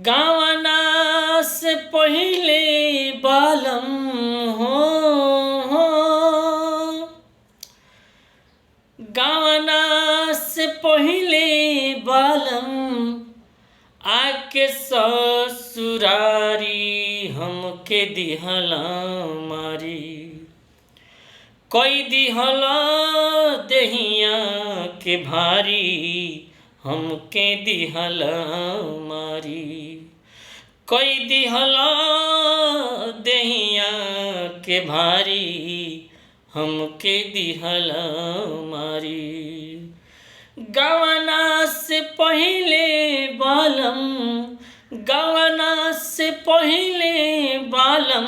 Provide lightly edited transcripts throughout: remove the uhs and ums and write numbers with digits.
गावना से पहिले बालम हो गावना से पहिले बालम आके ससुरारी हमके दिहला मारी। कोई दिहला देहिया के भारी हमके दिहला मारी। कोई दिहला देहिया के भारी हमके दिहला मारी। गवना से पहिले बालम गवना से पहिले बालम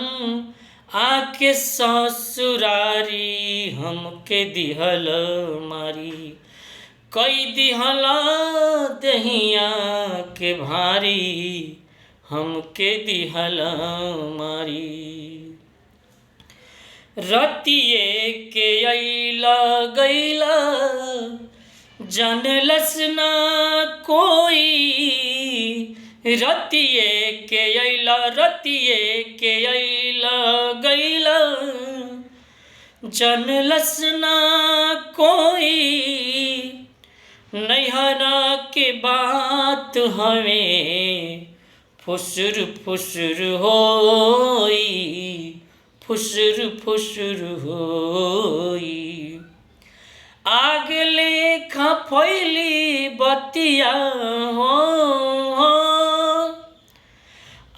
आके ससुरारी हमके दिहला मारी। कोई दिहला दहिया के भारी हमके दिहला मारी। रतिये के अइला गइला जानलस ना कोई। रतिये के अइला गइला जानलस ना कोई। नैहरा के बात हमें फुसुर फुसुर होई फुसुर फुसुर होई। आग लेखा फैली बतिया हो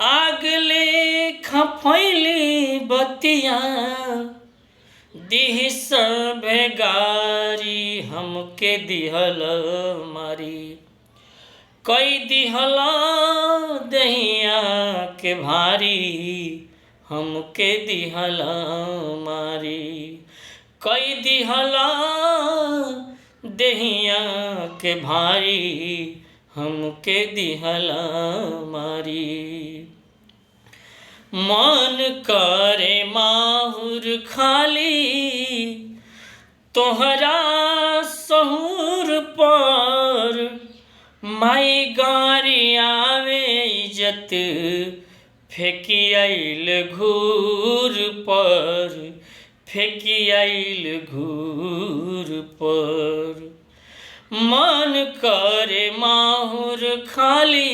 आग लेखा फैली बतिया। दिह सब गारी हमके दिहला मारी। कोई दिहला दहिया के भारी हमके दिहला मारी। कोई दिहला दहिया के भारी हमके दिहला मारी। मन करे माहुर खाली तोहरा सहुर पर। माई गारी आवे इज्जत फेंकी आइल घूर पर फेंकी आइल घूर पर। मन करे माहुर खाली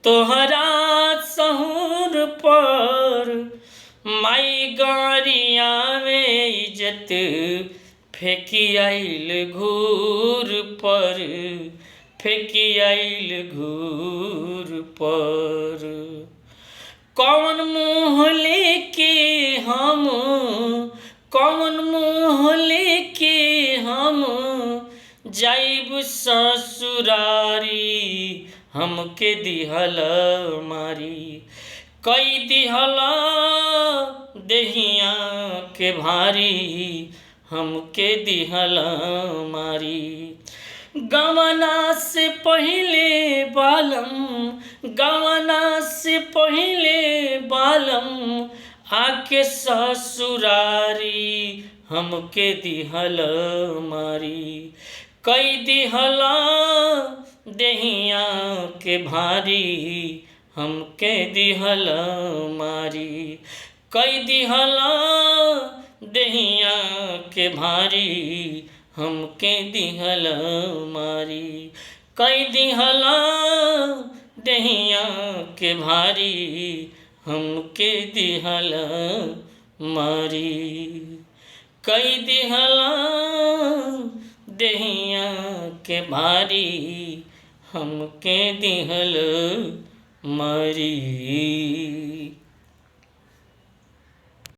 तोहरा सहुर पर। माई गारी आवे इज्जत फेंकी आइल घूर पर फेंकी आइल घूर पर। कौन मुँह लेके हम जाइब ससुरारी हमके दिहला मारी। कोई दिहला देहिया के भारी हमके दिहला मारी। गवना से पहिले बालम आके ससुरारी हमके दिहला मारी। कोई दिहला देहिया के भारी हमके दिहला मारी। कोई दिहला देहिया के भारी हमके दिहला मारी। कोई दिहला देहिया के भारी हमके दिहला मारी। कोई दिहला देहिया के भारी हमके दिहला मारी।